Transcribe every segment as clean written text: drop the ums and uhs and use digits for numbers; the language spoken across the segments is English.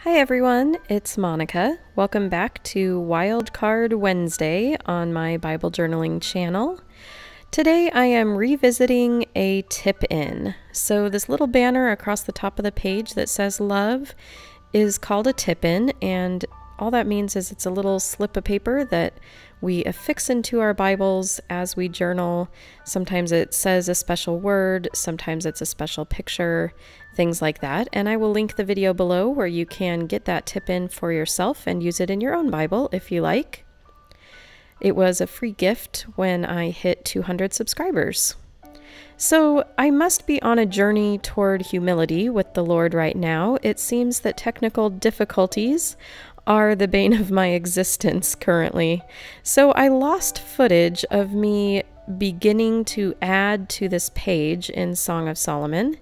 Hi everyone, it's Monica. Welcome back to Wildcard Wednesday on my Bible journaling channel. Today I am revisiting a tip-in. So this little banner across the top of the page that says love is called a tip-in, and all that means is it's a little slip of paper that we affix into our Bibles as we journal. Sometimes it says a special word, sometimes it's a special picture, things like that. And I will link the video below where you can get that tip in for yourself and use it in your own Bible if you like. It was a free gift when I hit 200 subscribers. So I must be on a journey toward humility with the Lord right now. It seems that technical difficulties are the bane of my existence currently. So I lost footage of me beginning to add to this page in Song of Solomon.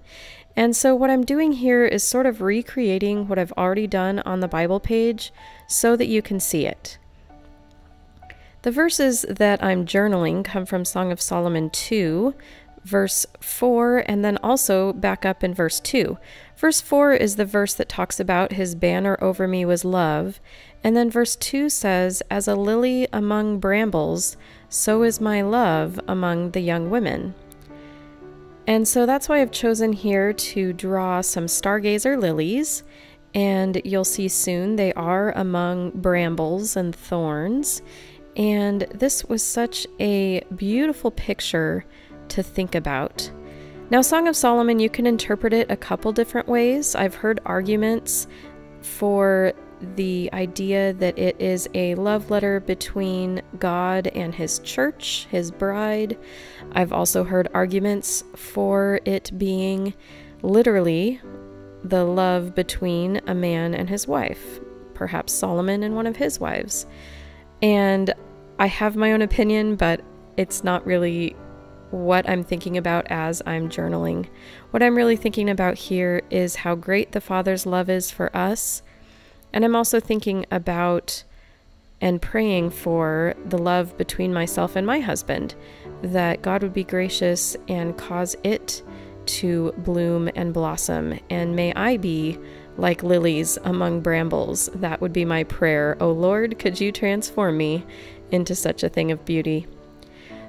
And so what I'm doing here is sort of recreating what I've already done on the Bible page so that you can see it. The verses that I'm journaling come from Song of Solomon 2, verse 4, and then also back up in verse 2. Verse 4 is the verse that talks about his banner over me was love, and then verse 2 says, as a lily among brambles, so is my love among the young women. And so that's why I've chosen here to draw some stargazer lilies, and you'll see soon they are among brambles and thorns. And this was such a beautiful picture to think about. Now, Song of Solomon, you can interpret it a couple different ways. I've heard arguments for the idea that it is a love letter between God and his church, his bride. I've also heard arguments for it being literally the love between a man and his wife, perhaps Solomon and one of his wives. And I have my own opinion, but it's not really what I'm thinking about as I'm journaling. What I'm really thinking about here is how great the Father's love is for us. And I'm also thinking about and praying for the love between myself and my husband, that God would be gracious and cause it to bloom and blossom. And may I be like lilies among brambles. That would be my prayer. Oh Lord, could you transform me into such a thing of beauty?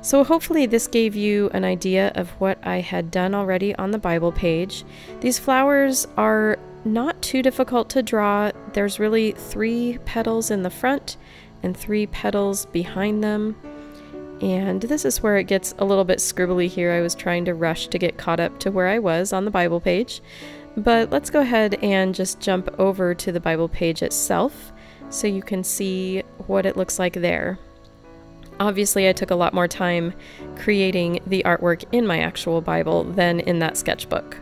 So hopefully this gave you an idea of what I had done already on the Bible page. These flowers are not too difficult to draw. There's really 3 petals in the front and 3 petals behind them. And this is where it gets a little bit scribbly here. I was trying to rush to get caught up to where I was on the Bible page. But let's go ahead and just jump over to the Bible page itself so you can see what it looks like there. Obviously, I took a lot more time creating the artwork in my actual Bible than in that sketchbook.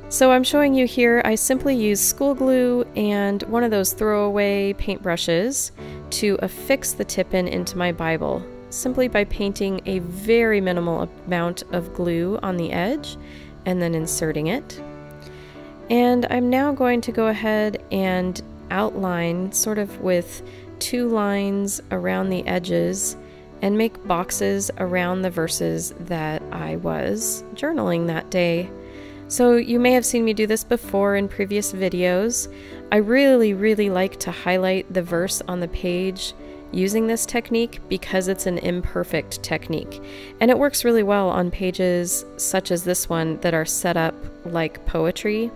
So I'm showing you here, I simply use school glue and one of those throwaway paintbrushes to affix the tip-in into my Bible, simply by painting a very minimal amount of glue on the edge and then inserting it. And I'm now going to go ahead and outline sort of with 2 lines around the edges and make boxes around the verses that I was journaling that day. So you may have seen me do this before in previous videos. I really like to highlight the verse on the page using this technique because it's an imperfect technique. And it works really well on pages such as this one that are set up like poetry.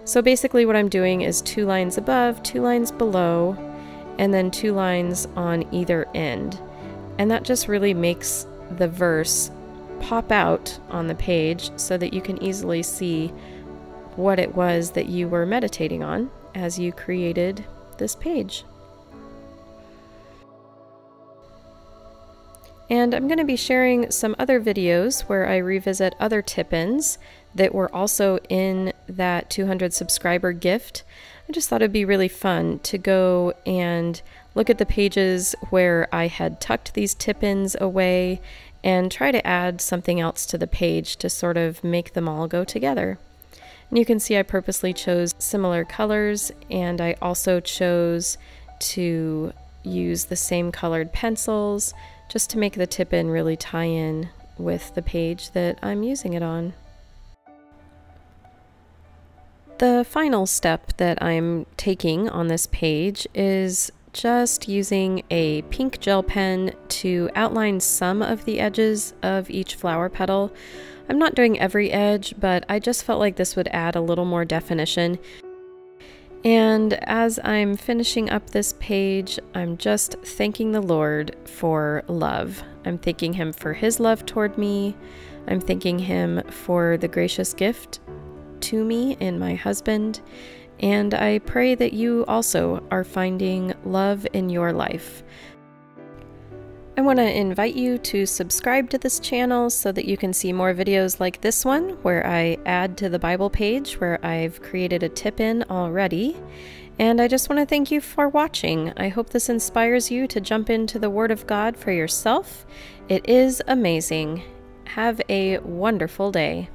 So basically what I'm doing is 2 lines above, 2 lines below, and then 2 lines on either end. And that just really makes the verse pop out on the page so that you can easily see what it was that you were meditating on as you created this page. And I'm going to be sharing some other videos where I revisit other tip-ins that were also in that 200 subscriber gift. I just thought it'd be really fun to go and look at the pages where I had tucked these tip-ins away and try to add something else to the page to sort of make them all go together. And you can see I purposely chose similar colors, and I also chose to use the same colored pencils just to make the tip-in really tie in with the page that I'm using it on. The final step that I'm taking on this page is just using a pink gel pen to outline some of the edges of each flower petal. I'm not doing every edge, but I just felt like this would add a little more definition. And as I'm finishing up this page, I'm just thanking the Lord for love. I'm thanking Him for His love toward me. I'm thanking Him for the gracious gift to me in my husband. And I pray that you also are finding love in your life. I want to invite you to subscribe to this channel so that you can see more videos like this one, where I add to the Bible page where I've created a tip-in already. And I just want to thank you for watching. I hope this inspires you to jump into the Word of God for yourself. It is amazing. Have a wonderful day.